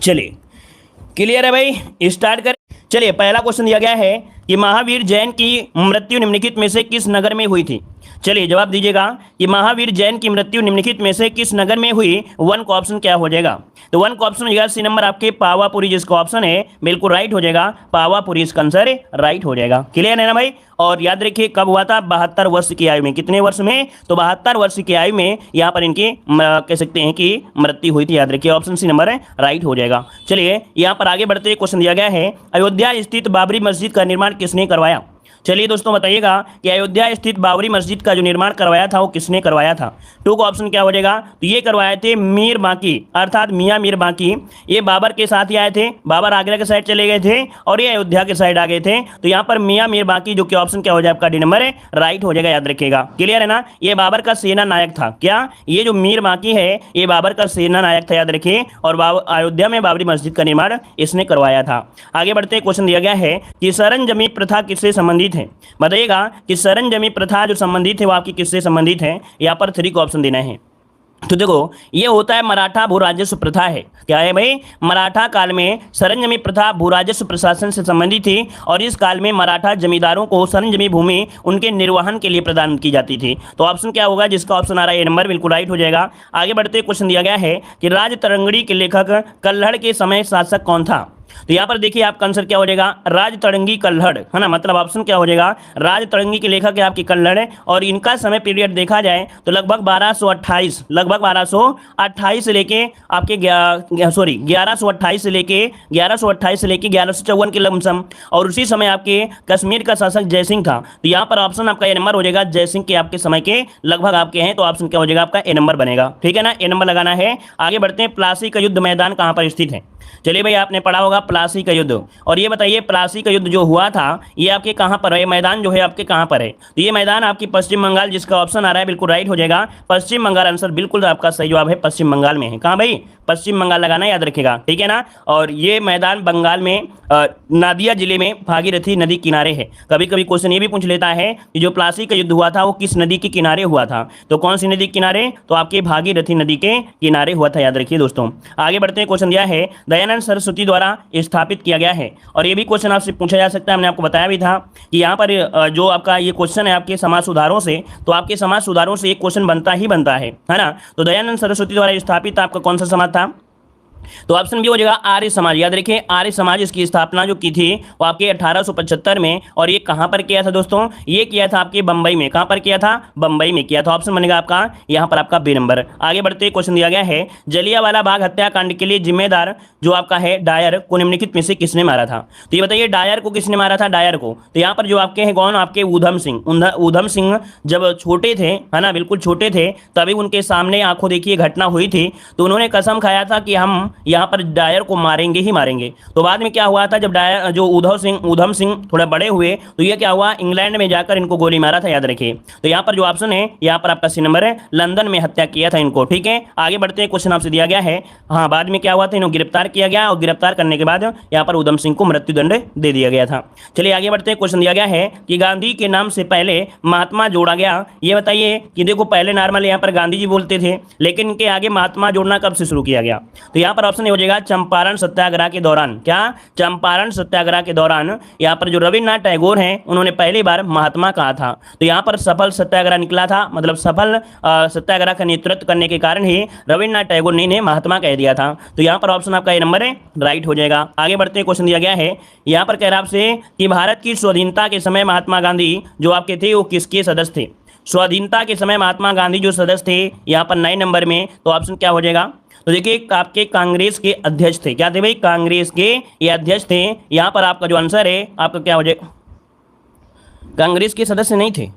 चलिए क्लियर है भाई, स्टार्ट करें। चलिए पहला क्वेश्चन दिया गया है कि महावीर जैन की मृत्यु निम्नलिखित में से किस नगर में हुई थी। चलिए जवाब दीजिएगा कि महावीर जैन की मृत्यु निम्नलिखित में से किस नगर में हुई। वन का ऑप्शन क्या हो जाएगा, तो वन का ऑप्शन हो जाएगा सी नंबर आपके पावापुरी, जिसका ऑप्शन है बिल्कुल राइट हो जाएगा, पावापुरी इसका आंसर राइट हो जाएगा। क्लियर है ना भाई। और याद रखिए कब हुआ था, 72 वर्ष की आयु में। कितने वर्ष में, तो 72 वर्ष की आयु में यहाँ पर इनकी कह सकते हैं कि मृत्यु हुई थी। याद रखिए ऑप्शन सी नंबर राइट हो जाएगा। चलिए यहाँ पर आगे बढ़ते हुए क्वेश्चन दिया गया है, अयोध्या स्थित बाबरी मस्जिद का निर्माण किसने करवाया। चलिए दोस्तों बताइएगा कि अयोध्या स्थित बाबरी मस्जिद का जो निर्माण करवाया था वो किसने करवाया था। टू का ऑप्शन क्या हो जाएगा, तो ये करवाए थे मीर बांकी अर्थात मियां मीर बांकी। ये बाबर के साथ ही आए थे, बाबर आगरा के साइड चले गए थे और ये अयोध्या के साइड आ गए थे। तो यहाँ पर मियां मीर बांकी जो कि ऑप्शन क्या हो जाएगा आपका डी नंबर राइट हो जाएगा। याद रखिएगा, क्लियर है ना। ये बाबर का सेना नायक था। क्या ये जो मीर बांकी है ये बाबर का सेना नायक था, याद रखिए। और अयोध्या में बाबरी मस्जिद का निर्माण इसने करवाया था। आगे बढ़ते क्वेश्चन दिया गया है कि शरण जमी प्रथा किससे संबंधित है। बताइएगा कि शरण जमी प्रथा जो संबंधित है वो आपकी किससे संबंधित है। यहाँ पर 3 का ऑप्शन देना है। तो देखो ये होता है मराठा भू राजस्व प्रथा है। क्या है भाई, मराठा काल में शरण जमी प्रथा भू राजस्व प्रशासन से संबंधित थी और इस काल में मराठा जमींदारों को शरण जमी भूमि उनके निर्वहन के लिए प्रदान की जाती थी। तो ऑप्शन क्या होगा, जिसका ऑप्शन आ रहा है ए नंबर बिल्कुल राइट हो जाएगा। आगे बढ़ते क्वेश्चन दिया गया है कि राजतरंगिणी के लेखक कल्हड़ के समय शासक कौन था। तो यहाँ पर देखिए आपका आंसर क्या हो जाएगा, राजतरंगी कल्हड़, है ना। मतलब ऑप्शन क्या हो जाएगा, राजतरंगी के लेखक है आपकी कल्हड़ है। और इनका समय पीरियड देखा जाए तो लगभग 1228 से लेके आपके 1128 से लेके 1154 के लमसम। और उसी समय आपके कश्मीर का शासक जयसिंह था। तो यहाँ पर ऑप्शन आपका ए नंबर हो जाएगा, जयसिंह के आपके समय के लगभग आपके हैं। तो ऑप्शन क्या हो जाएगा आपका ए नंबर बनेगा। ठीक है ना, ए नंबर लगाना है। आगे बढ़ते हैं, प्लासी का युद्ध मैदान कहाँ पर स्थित है। चलिए भाई आपने पढ़ा होगा प्लासी का युद्ध। और ये बताइए प्लासी का युद्ध जो हुआ था ये आपके कहां पर है, मैदान जो है आपके कहां पर है। तो ये मैदान आपकी पश्चिम बंगाल, जिसका ऑप्शन आ रहा है बिल्कुल राइट हो जाएगा, पश्चिम बंगाल। आंसर बिल्कुल आपका सही जवाब है, पश्चिम बंगाल में है। कहां भाई, पश्चिम बंगाल लगाना याद रखेगा। ठीक है ना। और ये मैदान बंगाल में नादिया जिले में भागीरथी नदी किनारे है। कभी कभी क्वेश्चन ये भी पूछ लेता है कि जो प्लासी का युद्ध हुआ था वो किस नदी के किनारे हुआ था। तो कौन सी नदी के किनारे, तो आपके भागीरथी नदी के किनारे हुआ था। याद रखिए दोस्तों। आगे बढ़ते हैं, क्वेश्चन दिया है दयानंद सरस्वती द्वारा स्थापित किया गया है। और ये भी क्वेश्चन आपसे पूछा जा सकता है, हमने आपको बताया भी था कि यहाँ पर जो आपका ये क्वेश्चन है आपके समाज सुधारों से, तो आपके समाज सुधारों से एक क्वेश्चन बनता ही बनता है ना। तो दयानंद सरस्वती द्वारा स्थापित आपका कौन सा समाज था, तो ऑप्शन बी हो जाएगा आर्य समाज। याद रखिए आर्य समाज इसकी स्थापना जो की थी वो आपके 1875 में। और ये कहां पर किया था दोस्तों, ये किया था आपके बंबई में। कहां पर किया था, बंबई में किया था। ऑप्शन बनेगा आपका यहां पर आपका बी नंबर। आगे बढ़ते क्वेश्चन दिया गया है जलियांवाला बाग हत्याकांड के लिए जिम्मेदार जो आपका है डायर को निम्नलिखित में से किसने मारा था। तो ये बताइए डायर को किसने मारा था, डायर को। तो यहाँ पर जो आपके हैं कौन, आपके ऊधम सिंह। ऊधम सिंह जब छोटे थे, है ना, बिल्कुल छोटे थे, तभी उनके सामने आंखों देखिए घटना हुई थी। तो उन्होंने कसम खाया था कि हम यहाँ पर डायर को मारेंगे ही मारेंगे। तो बाद में क्या हुआ था, जब डायर जो ऊधम सिंह थोड़ा बड़े हुए तो ये क्या हुआ, इंग्लैंड में जाकर इनको गोली मारा था। याद रखिए। तो यहाँ पर जो ऑप्शन है यहाँ पर आपका सी नंबर है, लंदन में हत्या किया था इनको। ठीक है। आगे बढ़ते हैं, क्वेश्चन आपसे दिया गया है, हाँ बाद में क्या हुआ था, इन्हें गिरफ्तार किया गया और गिरफ्तार करने के बाद यहाँ पर ऊधम सिंह को मृत्युदंड दे दिया गया था। चलिए आगे बढ़ते हैं, क्वेश्चन दिया गया है कि गांधी के नाम से पहले महात्मा जोड़ा गया। ये बताइए कि देखो पहले नॉर्मल यहाँ पर गांधी जी बोलते थे, लेकिन इनके आगे महात्मा जोड़ना कब से शुरू किया गया। तो यहाँ पर ऑप्शन हो जाएगा चंपारण सत्याग्रह के दौरान। क्या, चंपारण सत्याग्रह के दौरान यहाँ पर जो रविन्द्रनाथ टैगोर हैं उन्होंने पहली बार महात्मा कहा था। तो यहाँ पर सफल सत्याग्रह निकला था, मतलब सफल सत्याग्रह का नेतृत्व करने के कारण ही रविन्द्रनाथ टैगोर ने इन्हें महात्मा कह दिया था। तो यहाँ पर ऑप्शन आपका ये नंबर है राइट हो जाएगा। आगे बढ़ते हैं, क्वेश्चन दिया गया है यहाँ पर कह रहा आपसे कि भारत की स्वाधीनता के समय महात्मा गांधी जो आपके थे वो किसके सदस्य थे। स्वाधीनता के समय महात्मा गांधी जो सदस्य थे यहाँ पर 9 नंबर में, तो ऑप्शन क्या हो जाएगा, तो देखिए आपके कांग्रेस के अध्यक्ष थे। क्या थे भाई, कांग्रेस के ये अध्यक्ष थे। यहाँ पर आपका जो आंसर है आपका क्या हो जाएगा, कांग्रेस के सदस्य नहीं थे,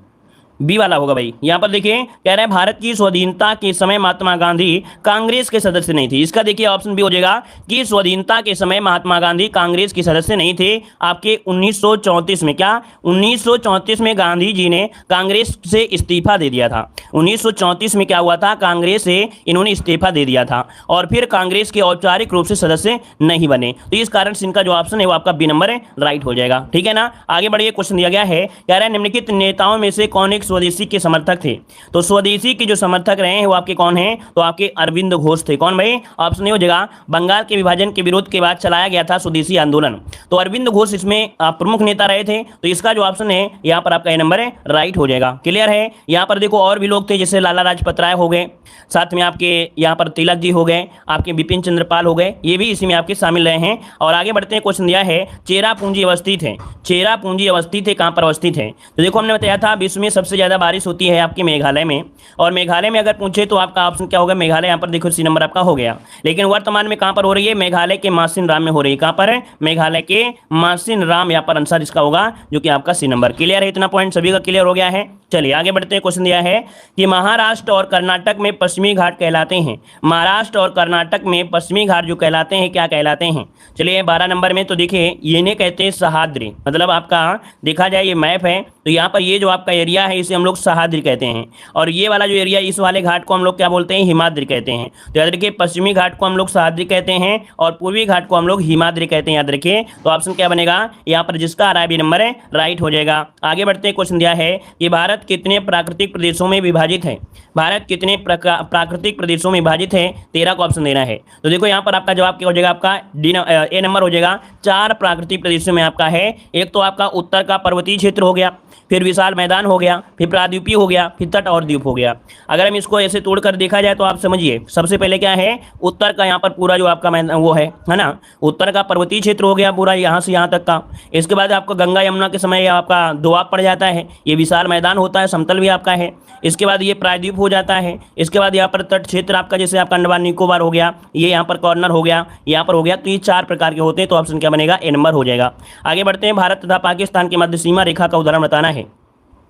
बी वाला होगा भाई। यहाँ पर देखिए कह रहे हैं भारत की स्वाधीनता के समय महात्मा गांधी कांग्रेस के सदस्य नहीं थे। इसका देखिए ऑप्शन बी हो जाएगा कि स्वाधीनता के समय महात्मा गांधी कांग्रेस के सदस्य नहीं थे। आपके 1934 में, क्या 1934 में गांधी जी ने कांग्रेस से इस्तीफा दे दिया था। 1934 में क्या हुआ था, कांग्रेस से इन्होंने इस्तीफा दे दिया था और फिर कांग्रेस के औपचारिक रूप से सदस्य नहीं बने। तो इस कारण से इनका जो ऑप्शन है वो आपका बी नंबर है राइट हो जाएगा। ठीक है ना। आगे बढ़िए, क्वेश्चन दिया गया है, कह रहा है निम्नलिखित नेताओं में से कौन एक स्वदेशी के समर्थक थे। तो स्वदेशी के जो समर्थक रहे हैं वो आपके कौन हैं, तो आपके अरविंद घोष थे। कौन भाई, ऑप्शन ए हो जाएगा, बंगाल के विभाजन के विरोध के बाद चलाया गया था स्वदेशी आंदोलन। तो अरविंद घोष इसमें प्रमुख नेता रहे थे। तो इसका जो ऑप्शन है यहाँ पर आपका ए नंबर है राइट हो जाएगा। क्लियर है। यहाँ पर देखो और भी लोग थे, जैसे लाला लाजपत राय हो गए, साथ में आपके यहाँ पर तिलक जी हो गए, आपके बिपिन चंद्र पाल हो गए, ये भी इसी में आपके शामिल रहे हैं। और आगे बढ़ते हैं, क्वेश्चन दिया है चेरापूंजी अवस्थित है। चेरापूंजी अवस्थित है, कहाँ पर अवस्थित है, तो देखो हमने बताया था विश्व में सबसे ज़्यादा बारिश होती है आपके मेघालय में, और मेघालय में अगर पूछे तो आपका ऑप्शन क्या होगा, मेघालय। यहाँ पर देखो सी नंबर आपका हो गया। लेकिन वर्तमान में कहाँ पर हो रही है, मेघालय के मासिन राम में हो रही है। कहाँ पर है, मेघालय के मासिन राम, यहाँ पर आंसर इसका होगा जो कि आपका सी नंबर। क्लियर है, इतना पॉइंट सभी का क्लियर हो गया है। चलिए आगे बढ़ते हैं। क्वेश्चन दिया है कि महाराष्ट्र और कर्नाटक में पश्चिमी घाट कहलाते हैं। महाराष्ट्र और कर्नाटक में पश्चिमी घाट जो कहलाते हैं क्या कहलाते हैं। चलिए 12 नंबर में तो देखिए ये नहीं कहते हैं सह्याद्री, मतलब आपका देखा जाए ये मैप है तो यहाँ पर ये जो आपका एरिया है इसे हम लोग सह्याद्री कहते हैं, और ये वाला जो एरिया इस वाले घाट को हम लोग क्या बोलते हैं, हिमाद्री कहते हैं। तो याद रखिए पश्चिमी घाट को हम लोग सह्याद्री कहते हैं और पूर्वी घाट को हम लोग हिमाद्री कहते हैं। याद रखिए। तो ऑप्शन क्या बनेगा यहाँ पर, जिसका आ रहा है बी नंबर है राइट हो जाएगा। आगे बढ़ते हैं। क्वेश्चन दिया है कि भारत कितने प्राकृतिक प्रदेशों में विभाजित है। भारत कितने प्राकृतिक प्रदेशों में विभाजित है, 13 को ऑप्शन देना है। तो देखो यहाँ पर आपका जवाब क्या हो जाएगा, आपका ए नंबर हो जाएगा। 4 प्राकृतिक प्रदेशों में आपका है। एक तो आपका उत्तर का पर्वतीय क्षेत्र हो गया, फिर विशाल मैदान हो गया, फिर प्राद्वीपीय हो गया, फिर तट और द्वीप हो गया। अगर हम इसको ऐसे तोड़कर देखा जाए तो आप समझिए सबसे पहले क्या है, उत्तर का यहाँ पर पूरा जो आपका मैदान वो है ना, उत्तर का पर्वतीय क्षेत्र हो गया पूरा यहाँ से यहाँ तक का। इसके बाद आपको गंगा यमुना के समय आपका दोआब पड़ जाता है, ये विशाल मैदान होता है, समतल भी आपका है। इसके बाद ये प्रायद्वीप हो जाता है। इसके बाद यहाँ पर तट क्षेत्र आपका, जैसे आपका अंडमान निकोबार हो गया, ये यहाँ पर कॉर्नर हो गया, यहाँ पर हो गया। तो ये 4 प्रकार के होते हैं। तो ऑप्शन क्या बनेगा, ए नंबर हो जाएगा। आगे बढ़ते हैं। भारत तथा पाकिस्तान के मध्य सीमा रेखा का उदाहरण बताना है।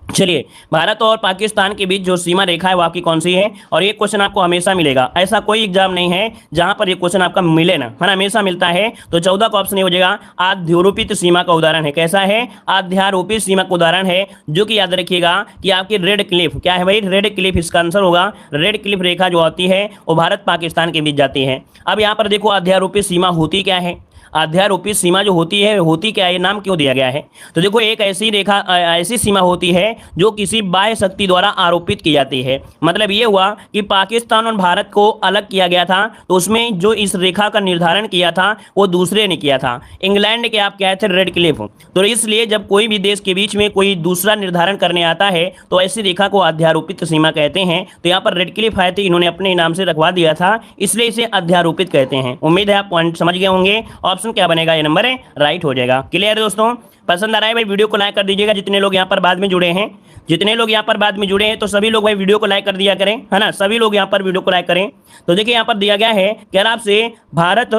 चलिए भारत और पाकिस्तान के बीच जो सीमा रेखा है वो आपकी कौन सी है, और ये क्वेश्चन आपको हमेशा मिलेगा। ऐसा कोई एग्जाम नहीं है जहां पर ये क्वेश्चन आपका मिले ना, है ना, हमेशा मिलता है। तो 14 का ऑप्शन हो जाएगा। आध्यारोपित सीमा का उदाहरण है। कैसा है, आध्यारोपित सीमा का उदाहरण है, जो कि याद रखिएगा कि आपकी रेड क्लिफ, क्या है भाई, रेड क्लिफ इसका आंसर होगा। रेड क्लिफ रेखा जो होती है वो भारत पाकिस्तान के बीच जाती है। अब यहाँ पर देखो अध्यारोपित सीमा होती क्या है, अध्यारोपित सीमा जो होती है होती क्या है, नाम क्यों दिया गया है। तो देखो एक ऐसी रेखा, ऐसी सीमा होती है जो किसी बाह्य शक्ति द्वारा आरोपित की जाती है। मतलब ये हुआ कि पाकिस्तान और भारत को अलग किया गया था, तो उसमें जो इस रेखा का निर्धारण किया था वो दूसरे ने किया था। इंग्लैंड के आप क्या थे, रेड क्लिफ। तो इसलिए जब कोई भी देश के बीच में कोई दूसरा निर्धारण करने आता है तो ऐसी रेखा को अध्यारोपित सीमा कहते हैं। तो यहाँ पर रेड क्लिफ आए थे, इन्होंने अपने नाम से रखवा दिया था, इसलिए इसे अध्यारोपित कहते हैं। उम्मीद है आप पॉइंट समझ गए होंगे। ऑप्शन क्या बनेगा, ये नंबर है राइट हो जाएगा। क्लियर है दोस्तों, पसंद आ रहा है भाई वीडियो को लाइक कर दीजिएगा। जितने लोग यहाँ पर बाद में जुड़े हैं, जितने लोग यहाँ पर बाद में जुड़े हैं तो सभी लोग भाई वीडियो को लाइक कर दिया करें, है ना, सभी लोग यहाँ पर वीडियो को लाइक करें। तो देखिए यहाँ पर दिया गया है, कह रहा आपसे भारत,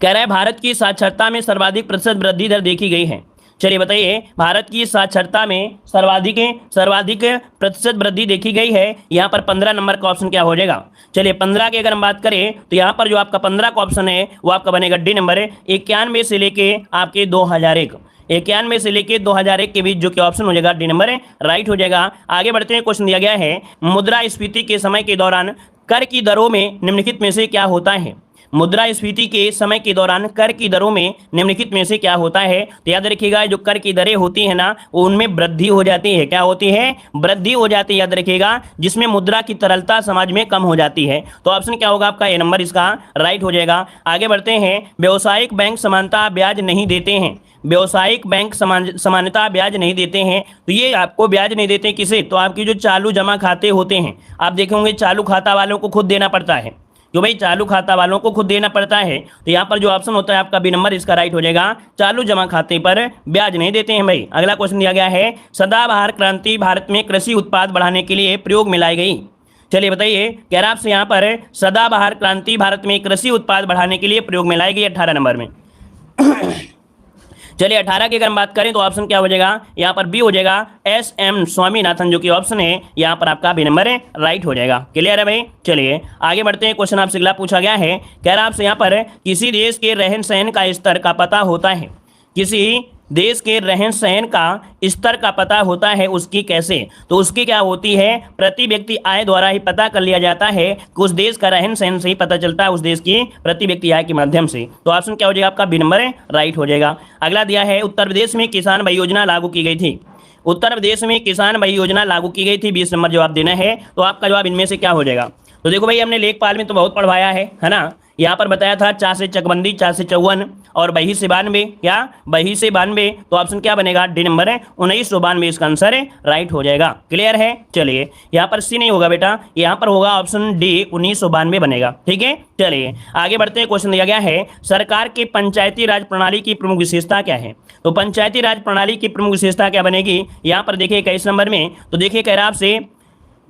कह रहा है भारत की साक्षरता में सर्वाधिक प्रतिशत वृद्धि दर देखी गई है। चलिए बताइए, भारत की साक्षरता में सर्वाधिक प्रतिशत वृद्धि देखी गई है। यहाँ पर 15 नंबर का ऑप्शन क्या हो जाएगा। चलिए 15 की अगर हम बात करें तो यहाँ पर जो आपका 15 का ऑप्शन है वो आपका बनेगा डी नंबर है। 91 से लेके आपके 2001, 91 से लेके 2001 के बीच जो कि ऑप्शन हो जाएगा डी नंबर है राइट हो जाएगा। आगे बढ़ते हैं। क्वेश्चन दिया गया है, मुद्रास्फीति के समय के दौरान कर की दरों में निम्नलिखित में से क्या होता है। मुद्रास्फीति के समय के दौरान कर की दरों में निम्नलिखित में से क्या होता है। तो याद रखिएगा जो कर की दरें होती है ना वो उनमें वृद्धि हो जाती है। क्या होती है, वृद्धि हो जाती है। याद रखिएगा जिसमें मुद्रा की तरलता समाज में कम हो जाती है। तो ऑप्शन क्या होगा आपका, ए नंबर इसका राइट हो जाएगा। आगे बढ़ते हैं। व्यावसायिक बैंक समानता ब्याज नहीं देते हैं। व्यावसायिक बैंक समानता ब्याज नहीं देते हैं। तो ये आपको ब्याज नहीं देते किसे, तो आपकी जो चालू जमा खाते होते हैं, आप देखेंगे चालू खाता वालों को खुद देना पड़ता है, जो भाई चालू खाता वालों को खुद देना पड़ता है। तो यहाँ पर जो ऑप्शन होता है आपका बी नंबर इसका राइट हो जाएगा। चालू जमा खाते पर ब्याज नहीं देते हैं भाई। अगला क्वेश्चन दिया गया है, सदाबहार क्रांति भारत में कृषि उत्पाद बढ़ाने के लिए प्रयोग में लाई गई। चलिए बताइए, कह रहा आपसे यहाँ पर सदाबहार क्रांति भारत में कृषि उत्पाद बढ़ाने के लिए प्रयोग में लाई गई 18 नंबर में। चलिए 18 की अगर हम बात करें तो ऑप्शन क्या हो जाएगा, यहाँ पर बी हो जाएगा, एस.एम. स्वामीनाथन, जो कि ऑप्शन है यहाँ पर आपका बी नंबर है राइट हो जाएगा। क्लियर है भाई। चलिए आगे बढ़ते हैं। क्वेश्चन आपसे अगला पूछा गया है, कह रहा आपसे यहाँ पर किसी देश के रहन सहन का स्तर का पता होता है। किसी देश के रहन सहन का स्तर का पता होता है उसकी कैसे, तो उसकी क्या होती है, प्रति व्यक्ति आय द्वारा ही पता कर लिया जाता है कि उस देश का रहन सहन से ही पता चलता है, उस देश की प्रति व्यक्ति आय के माध्यम से। तो ऑप्शन क्या हो जाएगा आपका बी नंबर है राइट हो जाएगा। अगला दिया है, उत्तर प्रदेश में किसान भाई योजना लागू की गई थी। उत्तर प्रदेश में किसान भाई योजना लागू की गई थी, 20 नंबर जवाब देना है। तो आपका जवाब इनमें से क्या हो जाएगा? तो देखो भाई, हमने लेखपाल में तो बहुत पढ़वाया है ना। यहाँ पर बताया था 4 से चकबंदी, 4 से 54 और बही से 92, क्या बही से 92। तो ऑप्शन क्या बनेगा? डी नंबर है 1992 इसका आंसर है, राइट हो जाएगा। क्लियर है? चलिए, यहाँ पर सी नहीं होगा बेटा, यहाँ पर होगा ऑप्शन डी 1992 बनेगा। ठीक है, चलिए आगे बढ़ते हैं। क्वेश्चन दिया गया है सरकार की पंचायती राज प्रणाली की प्रमुख विशेषता क्या है? तो पंचायती राज प्रणाली की प्रमुख विशेषता क्या बनेगी? यहाँ पर देखिए 21 नंबर में, तो देखिए कह रहा है आपसे,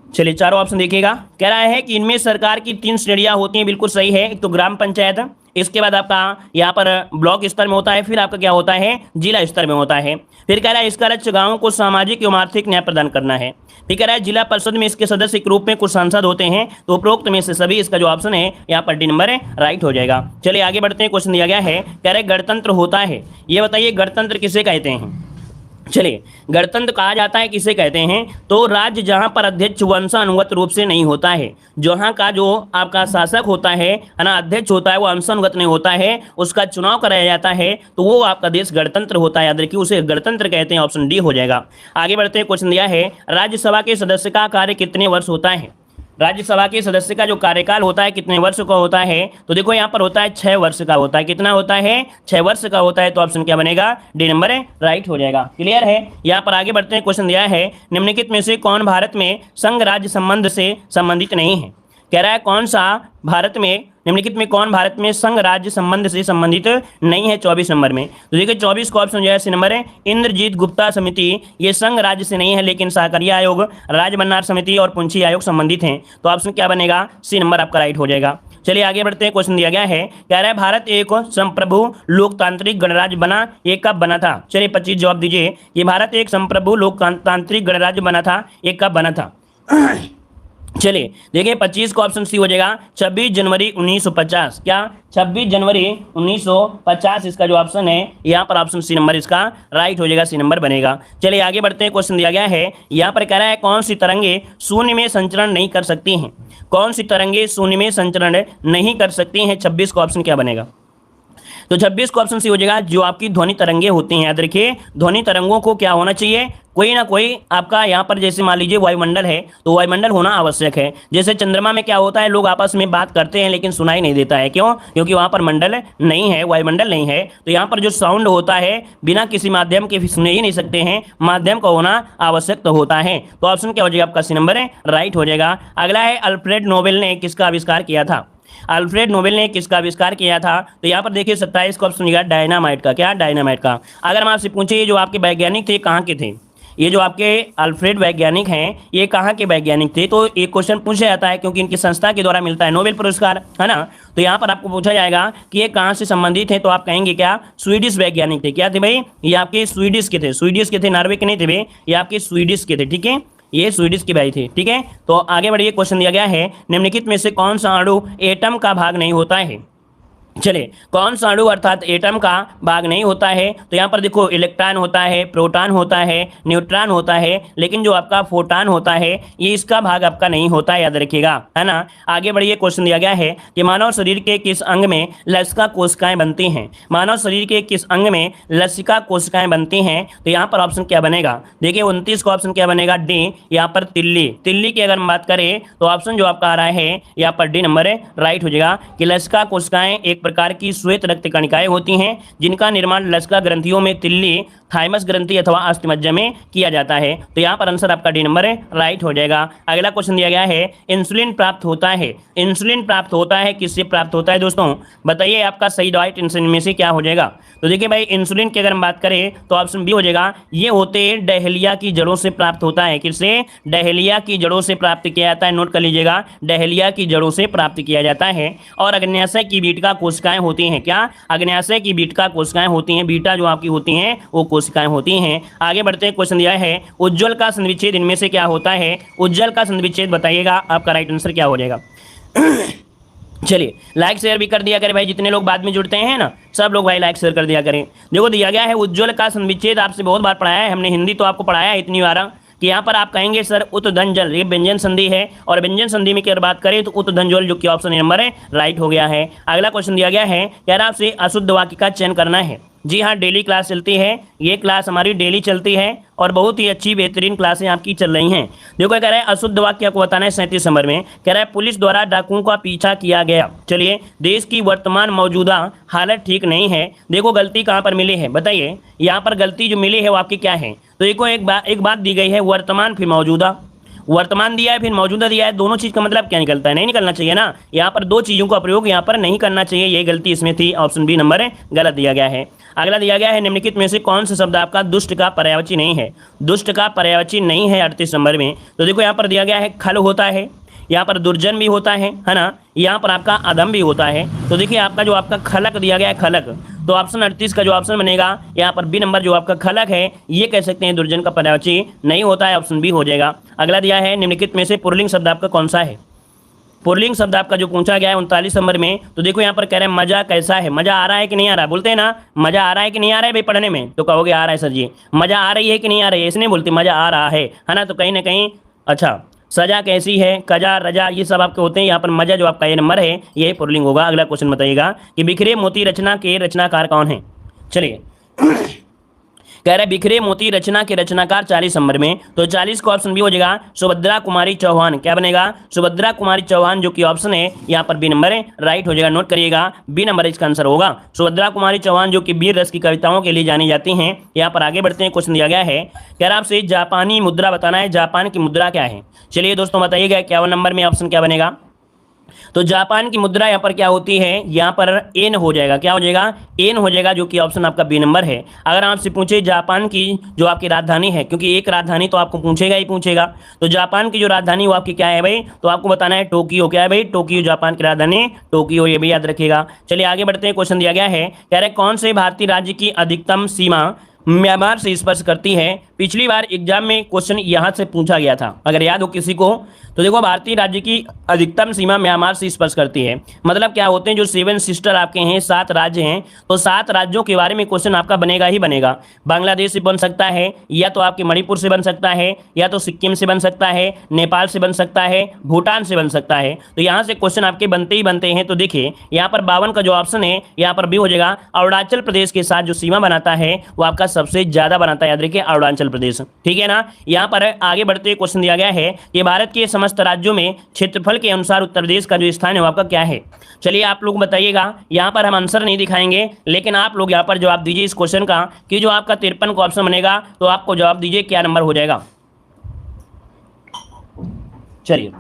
चलिए चारों ऑप्शन देखिएगा। कह रहा है कि इनमें सरकार की 3 श्रेणियां होती हैं, बिल्कुल सही है। एक तो ग्राम पंचायत, इसके बाद आपका यहाँ पर ब्लॉक स्तर में होता है, फिर आपका क्या होता है? जिला स्तर में होता है। फिर कह रहा है इसका लक्ष्य गाँव को सामाजिक एवं आर्थिक न्याय प्रदान करना है। फिर कह रहा है जिला परिषद में इसके सदस्य के रूप में कुछ सांसद होते हैं। तो उपरोक्त में से सभी, इसका जो ऑप्शन है यहाँ पर डी नंबर है, राइट हो जाएगा। चलिए आगे बढ़ते हैं। क्वेश्चन दिया गया है, कह रहे गणतंत्र होता है, ये बताइए गणतंत्र किसे कहते हैं? चलिए, गणतंत्र कहा जाता है किसे कहते हैं? तो राज्य जहां पर अध्यक्ष वंशानुगत रूप से नहीं होता है, जहां का जो आपका शासक होता है ना, अध्यक्ष होता है, वो वंशानुगत नहीं होता है, उसका चुनाव कराया जाता है, तो वो आपका देश गणतंत्र होता है। याद रखिए, उसे गणतंत्र कहते हैं। ऑप्शन डी हो जाएगा। आगे बढ़ते हैं। क्वेश्चन दिया है राज्यसभा के सदस्य का कार्य कितने वर्ष होता है? राज्यसभा के सदस्य का जो कार्यकाल होता है कितने वर्ष का होता है? तो देखो यहाँ पर होता है 6 वर्ष का होता है। कितना होता है? 6 वर्ष का होता है। तो ऑप्शन क्या बनेगा? डी नंबर है, राइट हो जाएगा। क्लियर है? यहाँ पर आगे बढ़ते हैं। क्वेश्चन दिया है निम्नलिखित में से कौन भारत में संघ राज्य संबंध से संबंधित नहीं है? कह रहा है कौन सा भारत में, निम्नलिखित में कौन भारत में संघ राज्य संबंध से संबंधित नहीं है? 24 नंबर में। तो देखिए 24 का ऑप्शन जो है सी नंबर है, इंद्रजीत गुप्ता समिति, ये संघ राज्य से नहीं है, लेकिन सहकारी आयोग, राजबन्नार समिति और पुंछी आयोग संबंधित हैं। तो ऑप्शन क्या बनेगा? सी नंबर आपका राइट हो जाएगा। चलिए आगे बढ़ते हैं। क्वेश्चन दिया गया है, कह रहा है भारत एक संप्रभु लोकतांत्रिक गणराज्य बना, ये कब बना था? चलिए 25 जवाब दीजिए। ये भारत एक संप्रभु लोकतांत्रिक गणराज्य बना था, ये कब बना था? चलिए देखिए 25 का ऑप्शन सी हो जाएगा, 26 जनवरी 1950। क्या 26 जनवरी 1950 इसका जो ऑप्शन है, यहाँ पर ऑप्शन सी नंबर इसका राइट हो जाएगा, सी नंबर बनेगा। चलिए आगे बढ़ते हैं। क्वेश्चन दिया गया है, यहाँ पर कह रहा है कौन सी तरंगे शून्य में संचरण नहीं कर सकती हैं? कौन सी तरंगे शून्य में संचरण नहीं कर सकती हैं? 26 का ऑप्शन क्या बनेगा? तो 26 का ऑप्शन सी हो जाएगा, जो आपकी ध्वनि तरंगे होती हैं। याद रखिए, ध्वनि तरंगों को क्या होना चाहिए? कोई ना कोई आपका यहाँ पर, जैसे मान लीजिए वायुमंडल है, तो वायुमंडल होना आवश्यक है। जैसे चंद्रमा में क्या होता है, लोग आपस में बात करते हैं लेकिन सुनाई नहीं देता है। क्यों? क्योंकि वहाँ पर मंडल नहीं है, वायुमंडल नहीं है। तो यहाँ पर जो साउंड होता है बिना किसी माध्यम के सुन ही नहीं सकते हैं, माध्यम का होना आवश्यक तो होता है। तो ऑप्शन क्या हो जाएगा आपका? सी नंबर है, राइट हो जाएगा। अगला है अल्फ्रेड नोबेल ने किसका आविष्कार किया था? अल्फ्रेड नोबेल ने किसका आविष्कार किया था? तो यहाँ पर देखिए 27 का ऑप्शन डायनामाइट का। क्या? डायनामाइट का। अगर हम आपसे पूछे ये जो आपके वैज्ञानिक थे कहाँ के थे, ये जो आपके अल्फ्रेड वैज्ञानिक हैं ये कहाँ के वैज्ञानिक थे, तो एक क्वेश्चन पूछा जाता है क्योंकि इनकी संस्था के द्वारा मिलता है नोबेल पुरस्कार, है ना। तो यहाँ पर आपको पूछा जाएगा कि ये कहाँ से संबंधित है, तो आप कहेंगे क्या? स्वीडिश वैज्ञानिक थे। क्या थे भाई? ये आपके स्वीडिश के थे, स्वीडिश के थे, नॉर्वे के नहीं थे भाई, ये आपके स्वीडिश के थे। ठीक है, ये स्वीडिश की भाई थे। ठीक है, तो आगे बढ़िए। क्वेश्चन दिया गया है, निम्नलिखित में से कौन सा अणु एटम का भाग नहीं होता है? चलिए, कौन सा अणु अर्थात एटम का भाग नहीं होता है? तो यहाँ पर देखो इलेक्ट्रॉन होता है, प्रोटॉन होता है, न्यूट्रॉन होता है, लेकिन जो आपका फोटॉन होता है ये इसका भाग आपका नहीं होता है, याद रखिएगा, है ना। आगे बढ़िए। क्वेश्चन दिया गया है कि मानव शरीर के किस अंग में लसिका कोशिकाएं बनती हैं? मानव शरीर के किस अंग में लसिका कोशिकाएं बनती हैं? तो यहाँ पर ऑप्शन क्या बनेगा? देखिए 29 का ऑप्शन क्या बनेगा? डी, यहाँ पर तिल्ली। तिल्ली की अगर हम बात करें तो ऑप्शन जो आपका आ रहा है यहाँ पर डी नंबर है, राइट हो जाएगा कि लसिका कोशिकाएं एक प्रकार की श्वेत रक्त कणिकाएं होती हैं जिनका निर्माण लसिका ग्रंथियों में तिल्ली, थाइमस ग्रंथि अथवा अस्थिमज्जा में किया जाता है। तो यहाँ पर आंसर आपका डी नंबर है, राइट हो जाएगा। अगला क्वेश्चन दिया गया है, इंसुलिन प्राप्त होता है, इंसुलिन प्राप्त होता है किससे प्राप्त होता है? दोस्तों बताइए आपका सही डाइट इंसुलिन में से क्या हो जाएगा? तो देखिए भाई इंसुलिन की अगर हम बात करें तो ऑप्शन बी हो जाएगा, ये होते डहेलिया की जड़ों से प्राप्त होता है। किससे? डहेलिया की जड़ों से प्राप्त किया जाता है। नोट कर लीजिएगा, डहेलिया की जड़ों से प्राप्त किया जाता है। और अग्न्याशय की बीटका कोशिकाएं होती हैं। क्या? अग्न्याशय की बीटका कोशिकाएं होती हैं, बीटा जो आपकी होती हैं वो कोशिकाएं होती हैं। आगे बढ़ते हैं। क्वेश्चन दिया है, उज्ज्वल का संविच्छेद इनमें से क्या होता है? उज्ज्वल का संविच्छेद बताइएगा, आपका राइट आंसर क्या हो जाएगा? चलिए लाइक शेयर भी कर दिया करें भाई, जितने लोग बाद में जुड़ते हैं ना सब लोग भाई लाइक शेयर कर दिया करें। देखो दिया गया है उज्ज्वल का संविच्छेद, आपसे बहुत बार पढ़ाया है हमने, हिंदी तो आपको पढ़ाया है इतनी बार कि यहाँ पर आप कहेंगे सर उत्तधनजल, ये व्यंजन संधि है, और व्यंजन संधि में अगर बात करें तो उत्तधनजल जो कि ऑप्शन नंबर है राइट हो गया है। अगला क्वेश्चन दिया गया है, कह रहा आपसे अशुद्ध वाक्य का चयन करना है। जी हाँ, डेली क्लास चलती है। ये क्लास हमारी डेली चलती है और बहुत ही अच्छी बेहतरीन क्लासें आपकी चल रही हैं। देखो क्या कह रहा है, अशुद्ध वाक्य आपको बताना है 37 नंबर में। कह रहा है पुलिस द्वारा डाकुओं का पीछा किया गया। चलिए, देश की वर्तमान मौजूदा हालत ठीक नहीं है। देखो गलती कहाँ पर मिली है बताइए, यहाँ पर गलती जो मिली है वो आपकी क्या है? तो देखो एक बात दी गई है वर्तमान फिर मौजूदा, वर्तमान दिया है फिर मौजूदा दिया है, दोनों चीज़ का मतलब क्या निकलता है? नहीं निकलना चाहिए ना। यहाँ पर दो चीज़ों का प्रयोग यहाँ पर नहीं करना चाहिए, ये गलती इसमें थी। ऑप्शन बी नंबर गलत दिया गया है। अगला दिया गया है निम्नलिखित में से कौन सा शब्द आपका दुष्ट का पर्यायवाची नहीं है? दुष्ट का पर्यायवाची नहीं है 38 नंबर में। तो देखो यहाँ पर दिया गया है खल होता है, यहाँ पर दुर्जन भी होता है ना, यहाँ पर आपका अधम भी होता है। तो देखिए आपका जो आपका खलक दिया गया है खलक, तो ऑप्शन 38 का जो ऑप्शन बनेगा यहाँ पर बी नंबर जो आपका खलक है, ये कह सकते हैं दुर्जन का पर्यायवाची नहीं होता है, ऑप्शन बी हो जाएगा। अगला दिया है निम्नलिखित में से पुल्लिंग शब्द आपका कौन सा है? पुल्लिंग शब्द आपका जो पूछा गया है 39 नंबर में। तो देखो यहाँ पर कह रहे हैं मजा कैसा है, मजा आ रहा है कि नहीं आ रहा है? बोलते हैं ना मजा आ रहा है कि नहीं आ रहा है भाई पढ़ने में, तो कहोगे आ रहा है सर जी। मजा आ रही है कि नहीं आ रही है, इसने बोलते मजा आ रहा है ना। तो कहीं ना कहीं अच्छा, सजा कैसी है, कजा रजा, ये सब आपके होते हैं। यहाँ पर मजा जो आपका ये नंबर है ये पुल्लिंग होगा। अगला क्वेश्चन बताइएगा कि बिखरे मोती रचना के रचनाकार कौन है? चलिए कह रहे हैं बिखरे मोती रचना के रचनाकार 40 नंबर में। तो 40 का ऑप्शन बी हो जाएगा सुभद्रा कुमारी चौहान। क्या बनेगा? सुभद्रा कुमारी चौहान जो कि ऑप्शन है यहाँ पर बी नंबर है, राइट हो जाएगा। नोट करिएगा बी नंबर इसका आंसर होगा। सुभद्रा कुमारी चौहान जो कि वीर रस की कविताओं के लिए जानी जाती हैं। यहाँ पर आगे बढ़ते हैं, क्वेश्चन दिया गया है, कह रहा आपसे जापानी मुद्रा बताना है। जापान की मुद्रा क्या है? चलिए दोस्तों बताइएगा 51 नंबर में ऑप्शन क्या बनेगा? तो जापान की मुद्रा यहाँ पर क्या होती है? यहाँ पर एन हो जाएगा। क्या हो जाएगा? एन हो जाएगा, जो कि ऑप्शन आपका बी नंबर है। अगर आपसे पूछे जापान की जो आपकी राजधानी है, क्योंकि एक राजधानी तो आपको पूछेगा ही पूछेगा, तो जापान की जो राजधानी वो आपकी क्या है भाई? तो आपको बताना है टोक्यो। क्या है भाई? टोक्यो जापान की राजधानी टोक्यो, ये भी याद रखिएगा। चलिए आगे बढ़ते हैं, क्वेश्चन दिया गया है, कह रहे कौन से भारतीय राज्य की अधिकतम सीमा म्यांमार से स्पर्श करती है? पिछली बार एग्जाम में क्वेश्चन यहाँ से पूछा गया था, अगर याद हो किसी को। तो देखो भारतीय राज्य की अधिकतम सीमा म्यांमार से स्पर्श करती है, मतलब क्या होते हैं जो 7 सिस्टर आपके हैं, 7 राज्य हैं, तो 7 राज्यों के बारे में क्वेश्चन आपका बनेगा ही बनेगा। बांग्लादेश से बन सकता है, या तो आपके मणिपुर से बन सकता है, या तो सिक्किम से बन सकता है, नेपाल से बन सकता है, भूटान से बन सकता है। तो यहाँ से क्वेश्चन आपके बनते ही बनते हैं। तो देखिए यहाँ पर 52 का जो ऑप्शन है यहाँ पर भी हो जाएगा। अरुणाचल प्रदेश के साथ जो सीमा बनाता है वो आपका सबसे ज्यादा बनाता है, याद रखिए अरुणाचल प्रदेश, ठीक है ना। यहाँ पर आगे बढ़ते हुए क्वेश्चन दिया गया है कि भारत के समस्त राज्यों में क्षेत्रफल के अनुसार उत्तर प्रदेश का जो स्थान है वो आपका क्या है? चलिए आप लोग बताइएगा। यहाँ पर हम आंसर नहीं दिखाएंगे, लेकिन आप लोग यहाँ पर जवाब दीजिए इस क्वेश्चन का कि जो आपका 53 का ऑप्शन बनेगा, तो आपको जवाब दीजिए क्या नंबर हो जाएगा। चलिए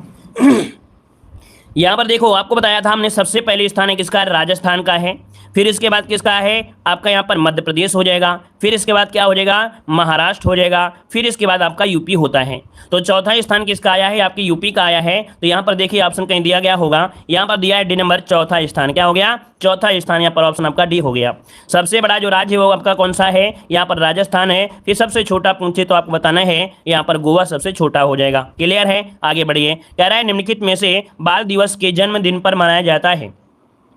यहाँ पर देखो आपको बताया था हमने, सबसे पहले स्थान है किसका? राजस्थान का है। फिर इसके बाद किसका है? आपका यहाँ पर मध्य प्रदेश हो जाएगा। फिर इसके बाद क्या हो जाएगा? महाराष्ट्र हो जाएगा। फिर इसके बाद आपका यूपी होता है। तो चौथा स्थान किसका आया है? आपकी यूपी का आया है। तो यहाँ पर देखिए ऑप्शन कहीं दिया गया होगा, यहाँ पर दिया है डी नंबर, चौथा स्थान। क्या हो गया? चौथा स्थान, यहाँ पर ऑप्शन आपका डी हो गया। सबसे बड़ा जो राज्य है वो आपका कौन सा है? यहाँ पर राजस्थान है। फिर सबसे छोटा पूछे तो आपको बताना है, यहाँ पर गोवा सबसे छोटा हो जाएगा। क्लियर है? आगे बढ़िए। कह रहा है निम्नलिखित में से बाल दिवस के जन्मदिन पर मनाया जाता है।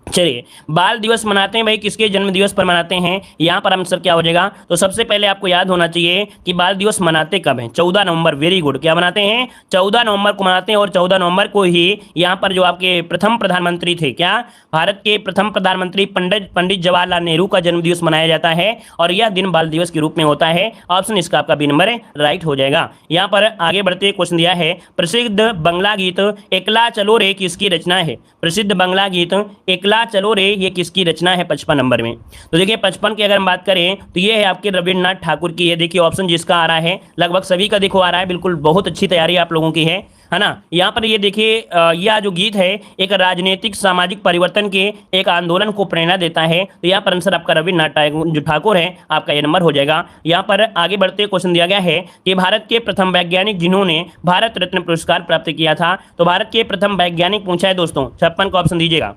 चलिए बाल दिवस मनाते हैं भाई, किसके जन्म दिवस पर मनाते हैं? यहाँ पर आंसर क्या हो जाएगा? तो सबसे पहले आपको याद होना चाहिए कि बाल दिवस मनाते कब हैं? 14 नवंबर। Very good. क्या मनाते हैं? 14 नवंबर को मनाते हैं। और 14 नवंबर को ही यहाँ पर जो आपके प्रथम प्रधानमंत्री थे, क्या भारत के प्रथम प्रधानमंत्री पंडित जवाहरलाल नेहरू का जन्म दिवस मनाया जाता है, और यह दिन बाल दिवस के रूप में होता है। ऑप्शन इसका आपका बी नंबर राइट हो जाएगा। यहाँ पर आगे बढ़ते क्वेश्चन दिया है, प्रसिद्ध बंगला गीत एकला चलो रे किसकी रचना है? प्रसिद्ध बंगला गीत एकला चलो रे ये किसकी रचना है? 55 नंबर में। तो देखिए 55 की अगर हम बात करें तो ये है आपके रविन्द्रनाथ ठाकुर की है। देखिए ऑप्शन जिसका आ रहा है लगभग सभी का देखो आ रहा है, बिल्कुल बहुत अच्छी तैयारी आप लोगों की है ना। यहाँ पर ये देखिए यह जो गीत है एक राजनीतिक सामाजिक परिवर्तन के एक आंदोलन को प्रेरणा देता है। तो यहाँ पर आंसर आपका रविन्द्रनाथ जो ठाकुर है आपका ये नंबर हो जाएगा। यहाँ पर आगे बढ़ते क्वेश्चन दिया गया है कि भारत के प्रथम वैज्ञानिक जिन्होंने भारत रत्न पुरस्कार प्राप्त किया था। तो भारत के प्रथम वैज्ञानिक पूछा है दोस्तों, 56 का ऑप्शन दीजिएगा।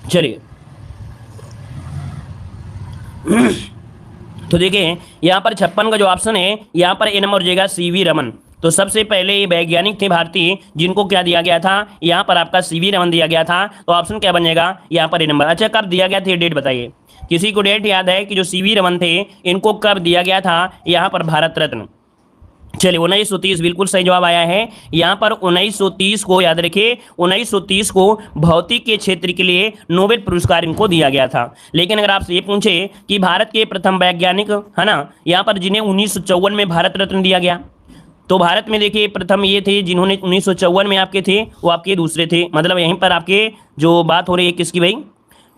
चलिए तो देखिए यहाँ पर 56 का जो ऑप्शन है यहाँ पर ए नंबर हो जाएगा सीवी रमन। तो सबसे पहले ये वैज्ञानिक थे भारतीय जिनको क्या दिया गया था? यहाँ पर आपका सीवी रमन दिया गया था। तो ऑप्शन क्या बन जाएगा? यहाँ पर ए नंबर। अच्छा कब दिया गया था? डेट बताइए, किसी को डेट याद है कि जो सीवी रमन थे इनको कब दिया गया था यहाँ पर भारत रत्न? चलिए 1930 बिल्कुल सही जवाब आया है। यहाँ पर 1930 को याद रखिए, 1930 को भौतिक के क्षेत्र के लिए नोबेल पुरस्कार इनको दिया गया था। लेकिन अगर आपसे ये पूछे कि भारत के प्रथम वैज्ञानिक, है ना, यहाँ पर जिन्हें 1954 में भारत रत्न दिया गया, तो भारत में देखिए प्रथम ये थे जिन्होंने 1954 में आपके थे, वो आपके दूसरे थे। मतलब यहीं पर आपके जो बात हो रही है किसकी भाई,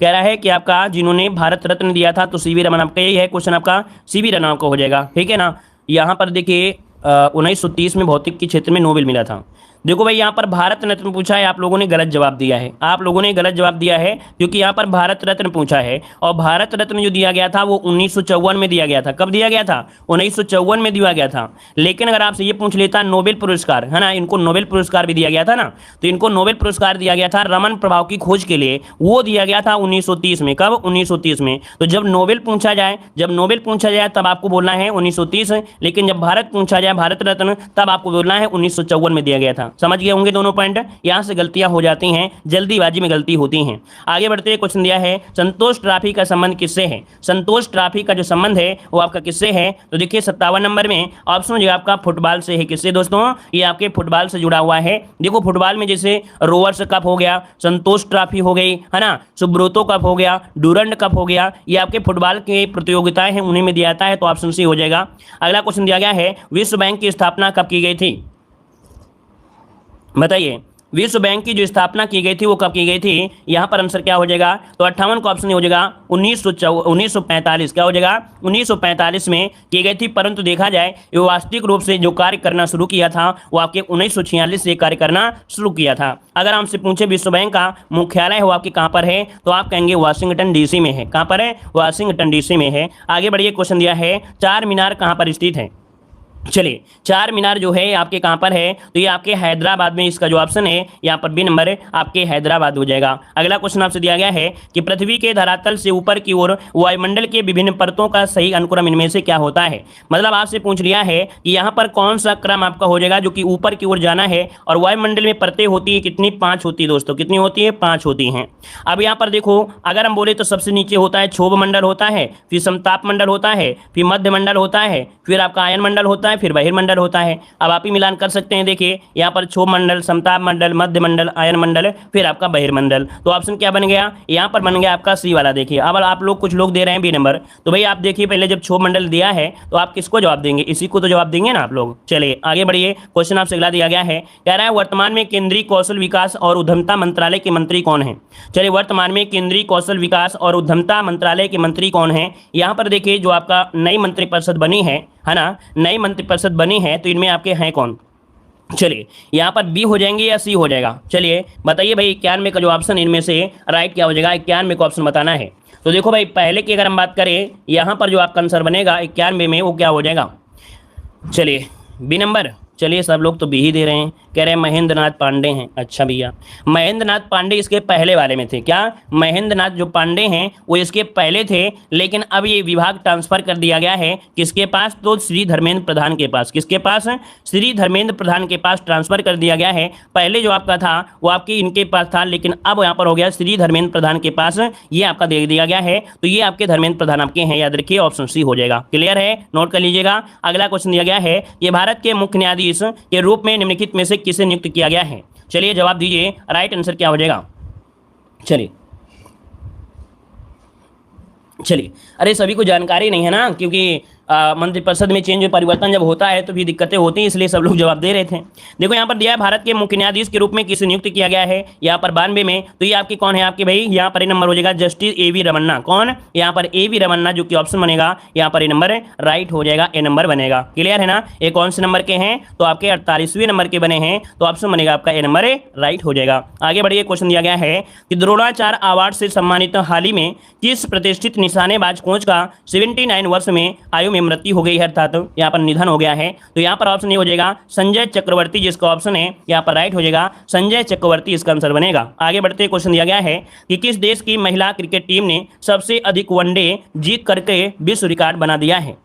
कह रहा है कि आपका जिन्होंने भारत रत्न दिया था तो सीवी रमन, आपका यही है क्वेश्चन, आपका सीवी रमन का हो जाएगा, ठीक है ना। यहाँ पर देखिए 1930 में भौतिक के क्षेत्र में नोबेल मिला था। देखो भाई यहाँ पर भारत रत्न पूछा है, आप लोगों ने गलत जवाब दिया है, आप लोगों ने गलत जवाब दिया है, क्योंकि यहाँ पर भारत रत्न पूछा है और भारत रत्न जो दिया गया था वो 1954 में दिया गया था। कब दिया गया था? 1954 में दिया गया था। लेकिन अगर आपसे ये पूछ लेता नोबेल पुरस्कार, है ना, इनको नोबेल पुरस्कार भी दिया गया था ना, तो इनको नोबेल पुरस्कार दिया गया था रमन प्रभाव की खोज के लिए, वो दिया गया था 1930 में। कब? 1930 में। तो जब नोबेल पूछा जाए, जब नोबेल पूछा जाए तब आपको बोलना है 1930, लेकिन जब भारत पूछा जाए, भारत रत्न, तब आपको बोलना है 1954 में दिया गया था। समझ गए होंगे दोनों पॉइंट। यहां से गलतियां हो जाती हैं, जल्दीबाजी में गलती होती हैं। आगे बढ़ते हैं, क्वेश्चन दिया है संतोष ट्रॉफी का संबंध किससे है? संतोष ट्रॉफी का जो संबंध है वो आपका किससे है? तो देखिए 57 नंबर में ऑप्शन जो आपका फुटबॉल से है। किससे दोस्तों? ये आपके फुटबॉल से जुड़ा हुआ है। देखो फुटबॉल में जैसे रोवर्स कप हो गया, संतोष ट्रॉफी हो गई, है ना, सुब्रोतो कप हो गया, डूरंड कप हो गया, ये आपके फुटबॉल की प्रतियोगिताएं हैं, उन्हीं में दिया जाता है, तो ऑप्शन सी हो जाएगा। अगला क्वेश्चन दिया गया है विश्व बैंक की स्थापना कब की गई थी? बताइए, विश्व बैंक की जो स्थापना की गई थी वो कब की गई थी? यहां पर आंसर क्या हो जाएगा? तो 58 का ऑप्शन हो जाएगा 1945। क्या हो जाएगा? 1945 में की गई थी। परंतु देखा जाए ये वास्तविक रूप से जो कार्य करना शुरू किया था वो आपके 1946 से कार्य करना शुरू किया था। अगर हमसे पूछे विश्व बैंक का मुख्यालय वो आपके कहाँ पर है, तो आप कहेंगे वाशिंगटन डीसी में है। कहाँ पर है? वाशिंगटन डीसी में है। आगे बढ़िए, क्वेश्चन दिया है चार मीनार कहाँ पर स्थित है? चलिए चार मीनार जो है आपके कहाँ पर है? तो ये आपके हैदराबाद में, इसका जो ऑप्शन है यहाँ पर बी नंबर आपके हैदराबाद हो जाएगा। अगला क्वेश्चन आपसे दिया गया है कि पृथ्वी के धरातल से ऊपर की ओर वायुमंडल के विभिन्न परतों का सही अनुक्रम इनमें से क्या होता है? मतलब आपसे पूछ लिया है कि यहाँ पर कौन सा क्रम आपका हो जाएगा जो कि ऊपर की ओर जाना है, और वायुमंडल में परतें होती है कितनी? 5 होती है दोस्तों। कितनी होती है? 5 होती हैं। अब यहाँ पर देखो, अगर हम बोले तो सबसे नीचे होता है क्षोभ मंडल होता है, फिर समताप मंडल होता है, फिर मध्य मंडल होता है, फिर आपका आयन मंडल होता है, फिर बहिर्मंडल होता है। अब आप ही मिलान कर सकते हैं। देखिए यहाँ पर क्षोभ मंडल, समताप मंडल, मध्य मंडल, आयन मंडल, फिर आपका बहिर्मंडल। तो ऑप्शन क्या बन गया? यहाँ पर बन गया आपका सी वाला। देखिए अब आप लोग, कुछ लोग दे रहे हैं बी नंबर, तो भाई आप देखिए पहले जब क्षोभ मंडल दिया है तो आप किसको जवाब देंगे? इसी को तो जवाब देंगे ना आप लोग। चलिए आगे बढ़िए, क्वेश्चन आपसे अगला दिया गया है, कह रहा है वर्तमान में केंद्रीय कौशल विकास और उद्यमता मंत्रालय के मंत्री कौन है? चलिए वर्तमान में केंद्रीय कौशल विकास और उद्यमता मंत्रालय के मंत्री कौन है? यहाँ पर देखिए जो आपका नई मंत्रिपरिषद बनी है ना, नई मंत्रिपरिषद बनी है, तो इनमें आपके हैं कौन? चलिए यहाँ पर बी हो जाएंगे या सी हो जाएगा? चलिए बताइए भाई, 91 का जो ऑप्शन इनमें से राइट क्या हो जाएगा? 91 का ऑप्शन बताना है। तो देखो भाई पहले की अगर हम बात करें, यहाँ पर जो आपका आंसर बनेगा 91 में, वो क्या हो जाएगा? चलिए बी नंबर। चलिए सब लोग तो बी ही दे रहे हैं, कह रहे हैं महेंद्र नाथ पांडे हैं। अच्छा भैया, महेंद्र नाथ पांडे इसके पहले वाले में थे। क्या? महेंद्र नाथ जो पांडे हैं वो इसके पहले थे, लेकिन अब ये विभाग ट्रांसफर कर दिया गया है किसके पास? तो श्री धर्मेंद्र प्रधान के पास। किसके पास? श्री धर्मेंद्र प्रधान के पास ट्रांसफर कर दिया गया है। पहले जो आपका था वो आपके इनके पास था, लेकिन अब यहाँ पर हो गया श्री धर्मेंद्र प्रधान के पास, ये आपका दे दिया गया है। तो ये आपके धर्मेंद्र प्रधान आपके हैं, याद रखिए, ऑप्शन सी हो जाएगा। क्लियर है? नोट कर लीजिएगा। अगला क्वेश्चन दिया गया है, ये भारत के मुख्य न्यायाधीश के रूप में निम्नलिखित में से किसे नियुक्त किया गया है? चलिए जवाब दीजिए, राइट आंसर क्या हो जाएगा? चलिए अरे सभी को जानकारी नहीं है ना, क्योंकि मंत्रिपरिषद में चेंज परिवर्तन जब होता है तो भी दिक्कतें होती हैं, इसलिए सब लोग जवाब दे रहे थे। देखो यहाँ पर दिया है भारत के मुख्य न्यायाधीश के रूप में किसे नियुक्त किया गया है, यहाँ पर 92 में। तो ये आपके कौन है? आपके भाई यहाँ पर नंबर हो जाएगा जस्टिस ए.वी. रमन्ना। कौन? यहाँ पर ए.वी. रमन्ना, जो कि ऑप्शन बनेगा यहाँ पर नंबर राइट हो जाएगा, ए नंबर बनेगा। क्लियर है ना? ये कौन से नंबर के हैं? तो आपके 48वें नंबर के बने हैं, तो ऑप्शन बनेगा आपका ए नंबर राइट हो जाएगा। आगे बढ़िए, क्वेश्चन दिया गया है कि द्रोणाचार्य अवार्ड से सम्मानित हाल ही में किस प्रतिष्ठित निशानेबाज कोच का 79 वर्ष में आयु में मृत्यु हो गई है, अर्थात यहाँ पर निधन हो गया है? तो यहाँ पर ऑप्शन ये हो जाएगा संजय चक्रवर्ती, जिसका ऑप्शन है यहाँ पर राइट हो जाएगा, संजय चक्रवर्ती इसका आंसर बनेगा। आगे बढ़ते क्वेश्चन दिया गया है कि किस देश की महिला क्रिकेट टीम ने सबसे अधिक वनडे जीत करके विश्व रिकॉर्ड बना दिया है?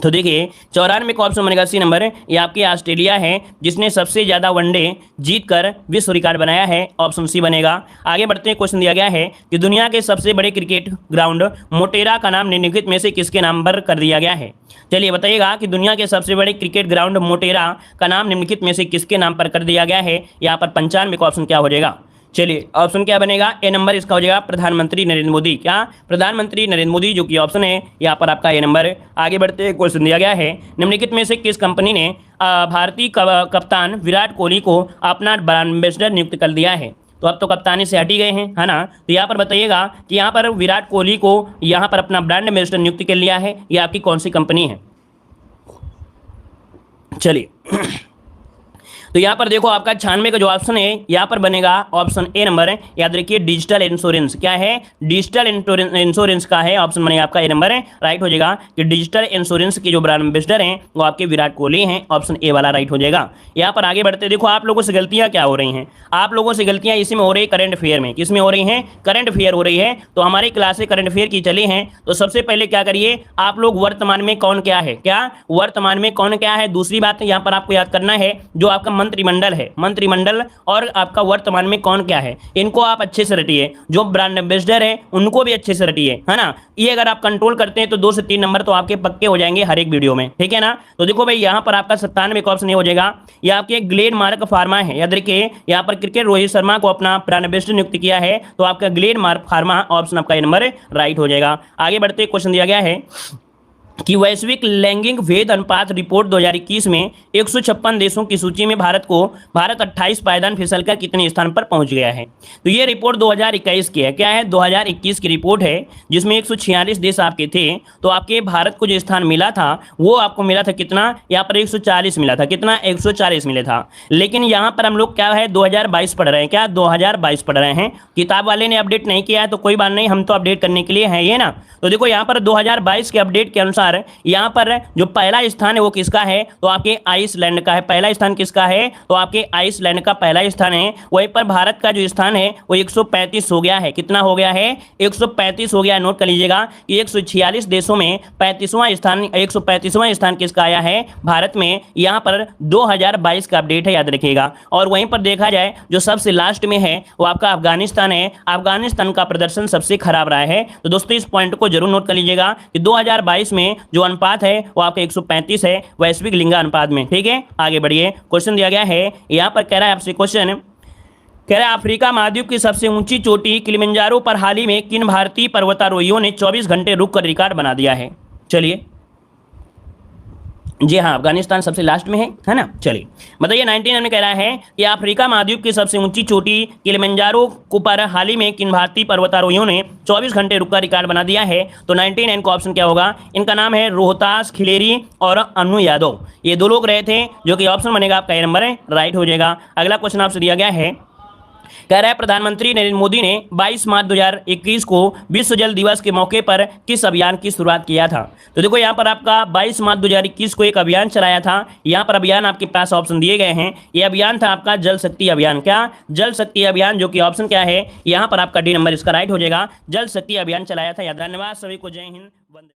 तो देखिए 94 का ऑप्शन बनेगा सी नंबर, ये आपके ऑस्ट्रेलिया है जिसने सबसे ज्यादा वनडे जीतकर विश्व रिकॉर्ड बनाया है, ऑप्शन सी बनेगा। आगे बढ़ते हैं, क्वेश्चन दिया गया है कि दुनिया के सबसे बड़े क्रिकेट ग्राउंड मोटेरा का नाम निम्नलिखित में से किसके नाम पर कर दिया गया है। चलिए बताइएगा कि दुनिया के सबसे बड़े क्रिकेट ग्राउंड मोटेरा का नाम निम्नलिखित में से किसके नाम पर कर दिया गया है। यहाँ पर 95 का ऑप्शन क्या हो जाएगा। चलिए ऑप्शन क्या बनेगा, ए नंबर इसका हो जाएगा प्रधानमंत्री नरेंद्र मोदी। क्या, प्रधानमंत्री नरेंद्र मोदी जो कि ऑप्शन है यहाँ पर आपका ए नंबर। आगे बढ़ते हैं, क्वेश्चन दिया गया है निम्नलिखित में से किस कंपनी ने भारतीय कप्तान विराट कोहली को अपना ब्रांड एम्बेसडर नियुक्त कर दिया है। तो अब तो कप्तानी से हट ही गए हैं, है ना। तो यहाँ पर बताइएगा कि यहाँ पर विराट कोहली को यहाँ पर अपना ब्रांड एम्बेसडर नियुक्त कर लिया है, ये आपकी कौन सी कंपनी है। चलिए तो यहाँ पर देखो आपका 96 का जो ऑप्शन है यहाँ पर बनेगा ऑप्शन ए नंबर है। याद रखिए डिजिटल इंश्योरेंस, क्या है, डिजिटल इंश्योरेंस का है, ऑप्शन बनेगा आपका ए नंबर है, राइट हो जाएगा कि डिजिटल इंश्योरेंस के जो ब्रांड एम्बेसडर हैं वो आपके विराट कोहली हैं, ऑप्शन ए वाला राइट हो जाएगा। यहाँ पर आगे बढ़ते देखो आप लोगों से गलतियाँ क्या हो रही हैं, आप लोगों से गलतियाँ इसी में हो रही है करंट अफेयर में। किस में हो रही हैं, करंट अफेयर हो रही है। तो हमारी क्लासें करंट अफेयर की चली हैं, तो सबसे पहले क्या करिए आप लोग वर्तमान में कौन क्या है, क्या वर्तमान में कौन क्या है। दूसरी बात यहाँ पर आपको याद करना है जो आपका मंत्रिमंडल है, मंत्रिमंडल और आपका वर्तमान में कौन क्या है, इनको आप अच्छे से रटिए। जो ब्रांड एम्बेसडर है उनको भी अच्छे से रटिए, है ना। ये अगर आप कंट्रोल करते हैं तो 2 से 3 नंबर तो आपके पक्के हो जाएंगे हर एक वीडियो में, ठीक है ना। तो देखो भाई यहाँ पर आपका 97 का ऑप्शन ये हो जाएगा, ये आपके ग्लेनमार्क फार्मा है। याद रखिए यहाँ पर क्रिकेट रोहित शर्मा को अपना ब्रांड एम्बेसडर नियुक्त किया है, तो आपका ग्लेनमार्क फार्मा ऑप्शन आपका ये नंबर राइट हो जाएगा। आगे बढ़ते क्वेश्चन दिया गया है कि वैश्विक लैंगिक भेद अनुपात रिपोर्ट 2021 में 156 देशों की सूची में भारत 28 पायदान फिसलकर कितने स्थान पर पहुंच गया है। तो ये रिपोर्ट 2021 की है, क्या है 2021 की रिपोर्ट है जिसमें 146 देश आपके थे। तो आपके भारत को जो स्थान मिला था वो आपको मिला था कितना, यहाँ पर 140 मिला था, कितना 140 मिले था। लेकिन यहाँ पर हम लोग क्या है 2022 पढ़ रहे हैं, क्या 2022 पढ़ रहे हैं, किताब वाले ने अपडेट नहीं किया है तो कोई बात नहीं, हम तो अपडेट करने के लिए हैं ये ना। तो देखो यहाँ पर 2022 के अपडेट के अनुसार यहाँ पर जो पहला स्थान है वो किसका है, तो आपके आइसलैंड का है। पहला स्थान किसका है, तो आपके आइसलैंड का पहला स्थान है। वहीं पर भारत का जो स्थान है वो 135 हो गया है, कितना हो गया है 135 हो गया है। नोट कर लीजिएगा कि 146 देशों में 35वां स्थान, 135वां स्थान किसका आया है, भारत में। यहाँ पर 2022 का अपडेट है, याद रखिएगा। और वहीं पर देखा जाए जो सबसे लास्ट में है वो आपका अफगानिस्तान है, अफगानिस्तान का प्रदर्शन सबसे खराब रहा है। तो दोस्तों इस पॉइंट को जरूर नोट कर लीजिएगा कि 2022 में जो अनुपात है वो आपका 135 है वैश्विक लिंग अनुपात में, ठीक है। आगे बढ़िए, क्वेश्चन दिया गया है यहाँ पर, कह रहा है आपसे क्वेश्चन, कह रहा है अफ्रीका महाद्वीप की सबसे ऊंची चोटी किलिमंजारो पर हाल ही में किन भारतीय पर्वतारोहियों ने 24 घंटे रुककर रिकॉर्ड बना दिया है। चलिए जी हाँ, अफगानिस्तान सबसे लास्ट में है ना। चलिए बताइए 99 में कह रहा है कि अफ्रीका महाद्वीप की सबसे ऊंची चोटी किलिमंजारो पर हाल ही में किन भारतीय पर्वतारोहियों ने 24 घंटे रुककर रिकॉर्ड बना दिया है। तो 99 का ऑप्शन क्या होगा, इनका नाम है रोहतास खिलेरी और अनु यादव। ये 2 लोग रहे थे, जो कि ऑप्शन बनेगा आपका ये नंबर है, राइट हो जाएगा। अगला क्वेश्चन आपसे दिया गया है, कह रहा है प्रधानमंत्री नरेंद्र मोदी ने 22 मार्च 2021 को विश्व जल दिवस के मौके पर किस अभियान की शुरुआत किया था। तो देखो यहाँ पर आपका 22 मार्च 2021 को एक अभियान चलाया था। यहाँ पर अभियान आपके पास ऑप्शन दिए गए हैं, ये अभियान था आपका जल शक्ति अभियान। क्या, जल शक्ति अभियान, जो कि ऑप्शन क्या है यहाँ पर आपका डी नंबर इसका राइट हो जाएगा। जल शक्ति अभियान चलाया था, याद। धन्यवाद सभी को, जय हिंद, वंदे।